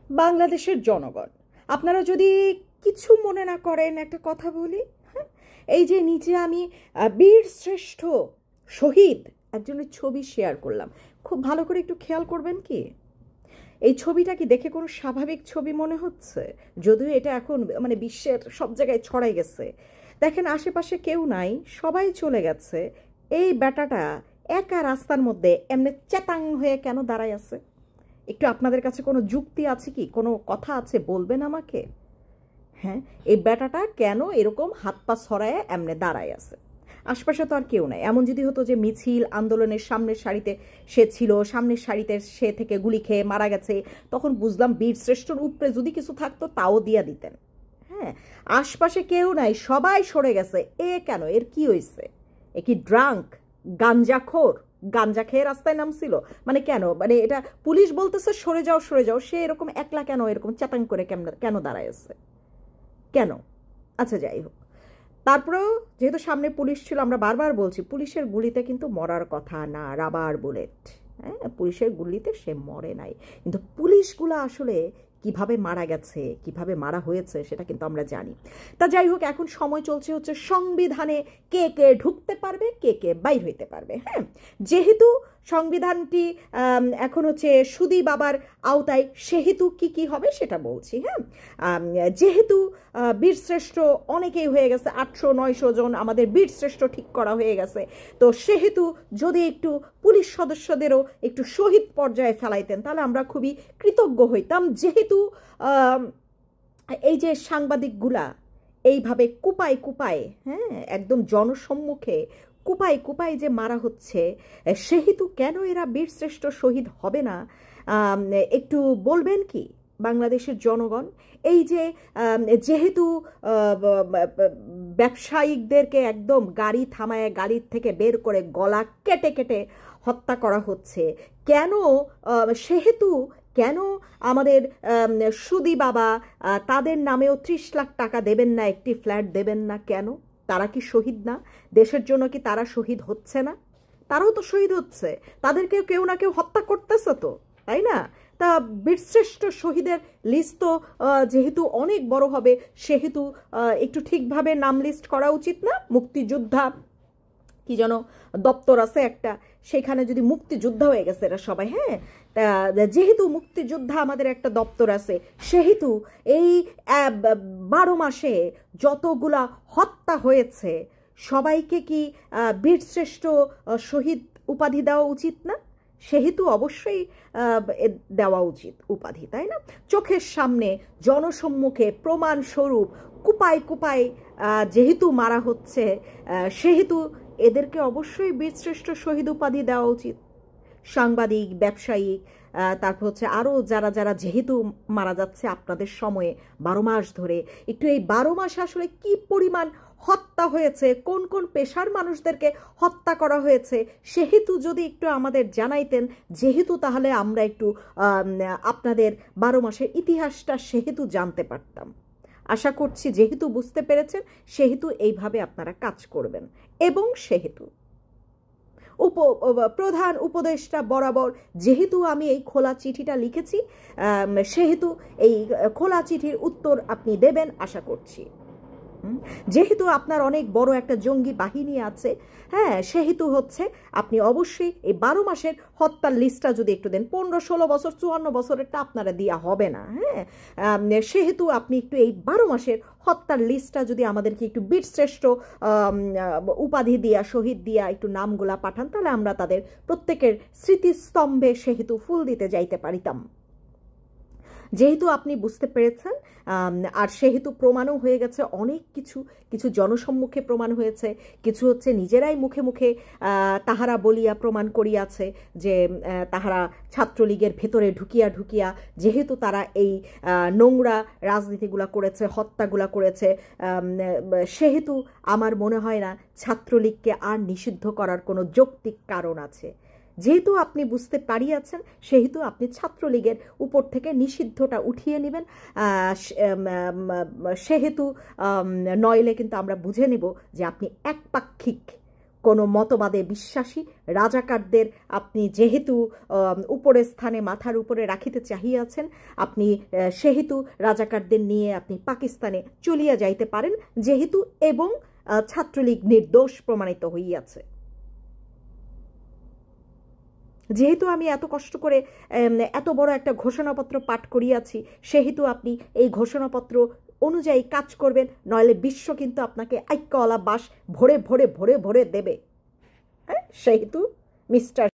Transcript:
বাংলাদেশের জনগণ, আপনারা যদি কিছু মনে না করেন একটা কথা বলি। হ্যাঁ, এই যে নিচে আমি বীর শ্রেষ্ঠ শহীদ একজনের ছবি শেয়ার করলাম, খুব ভালো করে একটু খেয়াল করবেন কি এই ছবিটা কি দেখে কোনো স্বাভাবিক ছবি মনে হচ্ছে? যদিও এটা এখন মানে বিশ্বের সব জায়গায় ছড়াই গেছে। দেখেন আশেপাশে কেউ নাই, সবাই চলে গেছে, এই ব্যাটাটা একা রাস্তার মধ্যে এমনি চেতাং হয়ে কেন দাঁড়ায় আছে? একটু আপনাদের কাছে কোনো যুক্তি আছে কি, কোনো কথা আছে, বলবেন আমাকে। হ্যাঁ, এই ব্যাটাটা কেন এরকম হাত পা ছড়ায় এমনি দাঁড়ায় আছে? আশপাশে তো আর কেউ নাই। এমন যদি হতো যে মিছিল আন্দোলনের সামনের সারিতে সে ছিল, সামনের সারিতে সে থেকে গুলি খেয়ে মারা গেছে, তখন বুঝলাম বীর শ্রেষ্ঠর উপরে যদি কিছু থাকতো তাও দিয়া দিতেন। হ্যাঁ, আশপাশে কেউ নাই, সবাই সরে গেছে, এ কেন, এর কি হয়েছে? এ কি ড্রাঙ্ক, গাঞ্জাখোর, গাঞ্জা খেয়ে রাস্তায় নামছিল? মানে কেন, মানে এটা পুলিশ বলতেছে সরে যাও সরে যাও, সে এরকম একলা কেন এরকম চাতাং করে কেন দাঁড়ায় আছে কেন? আচ্ছা যাই হোক, তারপরেও যেহেতু সামনে পুলিশ ছিল, আমরা বারবার বলছি পুলিশের গুলিতে কিন্তু মরার কথা না, রাবার বুলেট। হ্যাঁ, পুলিশের গুলিতে সে মরে নাই, কিন্তু পুলিশগুলো আসলে কিভাবে মারা গেছে, কিভাবে মারা হয়েছে সেটা কিন্তু আমরা জানি। তা যাই হোক, এখন সময় চলছে হচ্ছে সংবিধানে কে কে ঢুকতে পারবে, কে কে বাইর হইতে পারবে। হ্যাঁ, যেহেতু সংবিধানটি এখন হচ্ছে সুধী বাবার আওতায়, সেহেতু কি কি হবে সেটা বলছি। হ্যাঁ, যেহেতু বীরশ্রেষ্ঠ অনেকেই হয়ে গেছে, 800-900 জন আমাদের বীরশ্রেষ্ঠ ঠিক করা হয়ে গেছে, তো সেহেতু যদি একটু পুলিশ সদস্যদেরও একটু শহীদ পর্যায়ে ফেলাইতেন তাহলে আমরা খুবই কৃতজ্ঞ হইতাম। যেহেতু এই যে সাংবাদিকগুলা এইভাবে কুপায় কুপায়, হ্যাঁ একদম জনসম্মুখে কুপায় কুপায় যে মারা হচ্ছে, সেহেতু কেন এরা বীরশ্রেষ্ঠ শহীদ হবে না? একটু বলবেন কি বাংলাদেশের জনগণ? এই যে যেহেতু ব্যবসায়িকদেরকে একদম গাড়ি থামায়, গাড়ির থেকে বের করে গলা কেটে কেটে হত্যা করা হচ্ছে, কেন সেহেতু কেন আমাদের সুধী বাবা তাদের নামেও 30 লাখ টাকা দেবেন না, একটি ফ্ল্যাট দেবেন না? কেন? তারা কি শহীদ না? দেশের জন্য কি তারা শহীদ হচ্ছে না? তারাও তো শহীদ হচ্ছে, তাদেরকেও কেউ না কেউ হত্যা করতেছে তো, তাই না? তা বীরশ্রেষ্ঠ শহীদের লিস্ট তো যেহেতু অনেক বড় হবে, সেহেতু একটু ঠিকভাবে নাম লিস্ট করা উচিত না? মুক্তিযোদ্ধা কি যেন দপ্তর আছে একটা, সেখানে যদি মুক্তিযোদ্ধা হয়ে গেছে এরা সবাই, হ্যাঁ, যেহেতু মুক্তিযোদ্ধা আমাদের একটা দপ্তর আছে, সেহেতু এই 12 মাসে যতগুলা হত্যা হয়েছে সবাইকে কি বীরশ্রেষ্ঠ শহীদ উপাধি দেওয়া উচিত না? সেহেতু অবশ্যই দেওয়া উচিত উপাধি, তাই না? চোখের সামনে জনসম্মুখে প্রমাণস্বরূপ কুপায় কুপায় যেহেতু মারা হচ্ছে, সেহেতু এদেরকে অবশ্যই বীরশ্রেষ্ঠ শহীদ উপাধি দেওয়া উচিত। সাংবাদিক, ব্যবসায়িক, তারপর হচ্ছে আরও যারা যারা যেহেতু মারা যাচ্ছে আপনাদের সময়ে 12 মাস ধরে, একটু এই 12 মাসে আসলে কি পরিমাণ হত্যা হয়েছে, কোন কোন পেশার মানুষদেরকে হত্যা করা হয়েছে, সেহেতু যদি একটু আমাদের জানাইতেন, যেহেতু তাহলে আমরা একটু আপনাদের 12 মাসের ইতিহাসটা সেহেতু জানতে পারতাম। আশা করছি যেহেতু বুঝতে পেরেছেন, সেহেতু এইভাবে আপনারা কাজ করবেন। এবং সেহেতু প্রধান উপদেষ্টা বরাবর যেহেতু আমি এই খোলা চিঠিটা লিখেছি, সেহেতু এই খোলা চিঠির উত্তর আপনি দেবেন আশা করছি। যেহেতু আপনার অনেক বড় একটা জঙ্গি বাহিনী আছে, হ্যাঁ, সেহেতু হচ্ছে আপনি অবশ্যই এই 12 মাসের হত্যার লিস্টটা যদি একটু দেন। 15-16 বছর 54 বছরেরটা আপনারা দেওয়া হবে না। হ্যাঁ, সেহেতু আপনি একটু এই 12 মাসের হত্যার লিস্টটা যদি আমাদেরকে একটু বীরশ্রেষ্ঠ উপাধি দিয়া, শহীদ দিয়া একটু নামগুলা পাঠান, তাহলে আমরা তাদের প্রত্যেকের স্মৃতিস্তম্ভে সেহেতু ফুল দিতে যাইতে পারিতাম। যেহেতু আপনি বুঝতে পেরেছেন, আর সেহেতু প্রমাণও হয়ে গেছে অনেক কিছু, কিছু জনসম্মুখে প্রমাণ হয়েছে, কিছু হচ্ছে নিজেরাই মুখে মুখে তাহারা বলিয়া প্রমাণ করিয়াছে যে তাহারা ছাত্রলীগের ভেতরে ঢুকিয়া ঢুকিয়া যেহেতু তারা এই নোংরা রাজনীতিগুলা করেছে, হত্যাগুলা করেছে, সেহেতু আমার মনে হয় না ছাত্রলীগকে আর নিষিদ্ধ করার কোনো যৌক্তিক কারণ আছে। যেহেতু আপনি বুঝতে পারিয়াছেন, সেহেতু আপনি ছাত্রলীগের উপর থেকে নিষিদ্ধটা উঠিয়ে নেবেন। সেহেতু নইলে কিন্তু আমরা বুঝে নেব যে আপনি একপাক্ষিক কোনো মতবাদে বিশ্বাসী রাজাকারদের আপনি যেহেতু উপরের স্থানে মাথার উপরে রাখিতে চাহিয়াছেন, আপনি সেহেতু রাজাকারদের নিয়ে আপনি পাকিস্তানে চলিয়া যাইতে পারেন যেহেতু, এবং ছাত্রলীগ নির্দোষ প্রমাণিত হইয়াছে। যেহেতু আমি এত কষ্ট করে এত বড় একটা ঘোষণাপত্র পাঠ করিয়াছি, সেহেতু আপনি এই ঘোষণাপত্র অনুযায়ী কাজ করবেন, নইলে বিশ্ব কিন্তু আপনাকে আইক্যওয়ালা বাস ভরে ভরে ভরে ভরে দেবে। হ্যাঁ, সেহেতু মিস্টার